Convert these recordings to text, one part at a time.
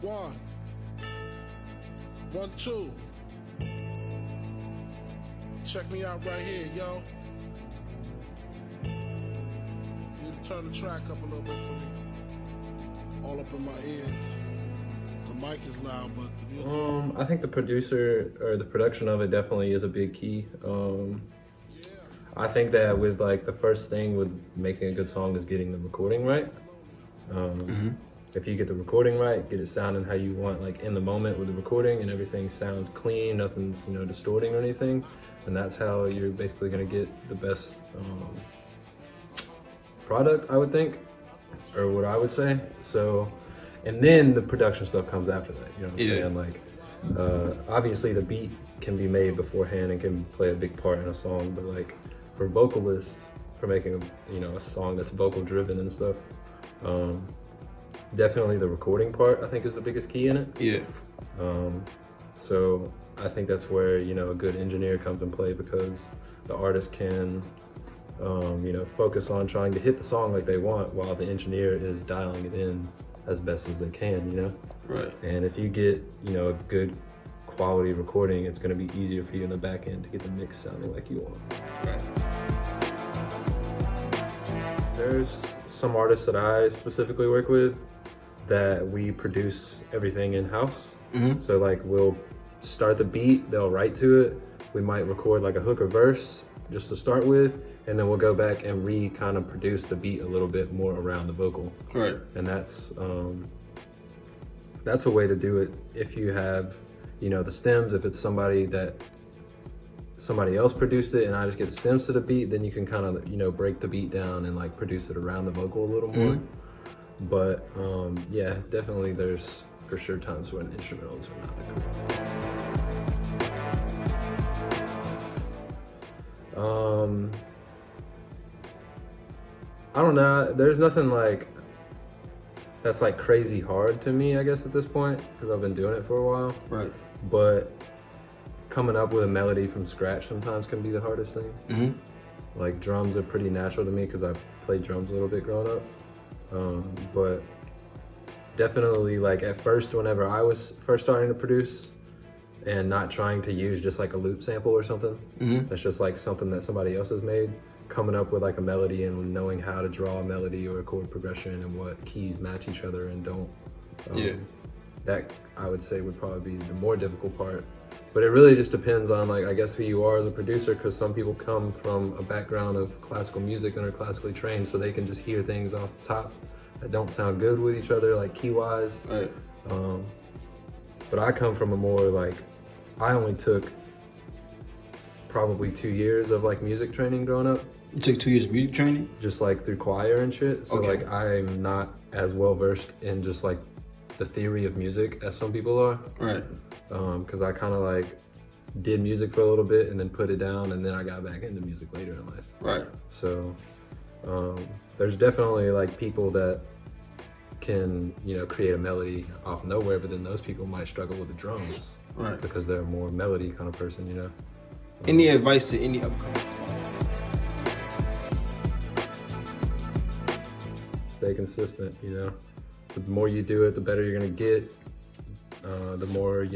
One. 1, 2. Check me out right here, yo. Need to turn the track up a little bit for me. All up in my ears. The mic is loud, but the music. I think the producer or the production of it definitely is a big key. I think that with like the first thing with making a good song is getting the recording right. If you get the recording right, get it sounding how you want, like in the moment with the recording, and everything sounds clean, nothing's distorting or anything, and that's how you're basically gonna get the best product, I would think, or what I would say. So, and then the production stuff comes after that. You know what I'm saying? Like, obviously the beat can be made beforehand and can play a big part in a song, but like for vocalists, for making a song that's vocal driven and stuff. Definitely the recording part, I think, is the biggest key in it. Yeah. So I think that's where, a good engineer comes in play, because the artist can, focus on trying to hit the song like they want while the engineer is dialing it in as best as they can, Right. And if you get, a good quality recording, it's going to be easier for you in the back end to get the mix sounding like you want. Right. There's some artists that I specifically work with that we produce everything in-house. So like we'll start the beat, they'll write to it. We might record like a hook or verse just to start with, and then we'll go back and kind of produce the beat a little bit more around the vocal. Right. And that's a way to do it if you have, the stems. If it's somebody else produced it and I just get the stems to the beat, then you can kind of, break the beat down and like produce it around the vocal a little more. But yeah, definitely there's for sure times when instrumentals are not that good. I don't know, there's nothing like that's like crazy hard to me, I guess, at this point, because I've been doing it for a while. Right. But coming up with a melody from scratch sometimes can be the hardest thing. Like drums are pretty natural to me because I played drums a little bit growing up. But definitely, like at first, whenever I was first starting to produce and not trying to use just like a loop sample or something, that's just like something that somebody else has made, coming up with like a melody and knowing how to draw a melody or a chord progression and what keys match each other and don't. That I would say would probably be the more difficult part. But it really just depends on, like, I guess who you are as a producer, because some people come from a background of classical music and are classically trained, so they can just hear things off the top that don't sound good with each other, like key-wise. Right. But I come from a more, like, I only took probably 2 years of like music training growing up. You took 2 years of music training? Just like through choir and shit. So like I'm not as well versed in just like the theory of music as some people are. Right. Because I kind of like did music for a little bit and then put it down, and then I got back into music later in life. Right. So there's definitely like people that can, create a melody off nowhere, but then those people might struggle with the drums. Right. Because they're a more melody kind of person, Any advice to any upcoming? Stay consistent, The more you do it, the better you're gonna get. The more,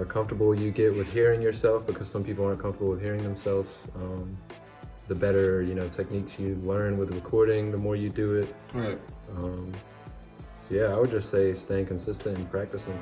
comfortable you get with hearing yourself, because some people aren't comfortable with hearing themselves. The better, techniques you learn with recording, the more you do it. Right. So yeah, I would just say staying consistent and practicing,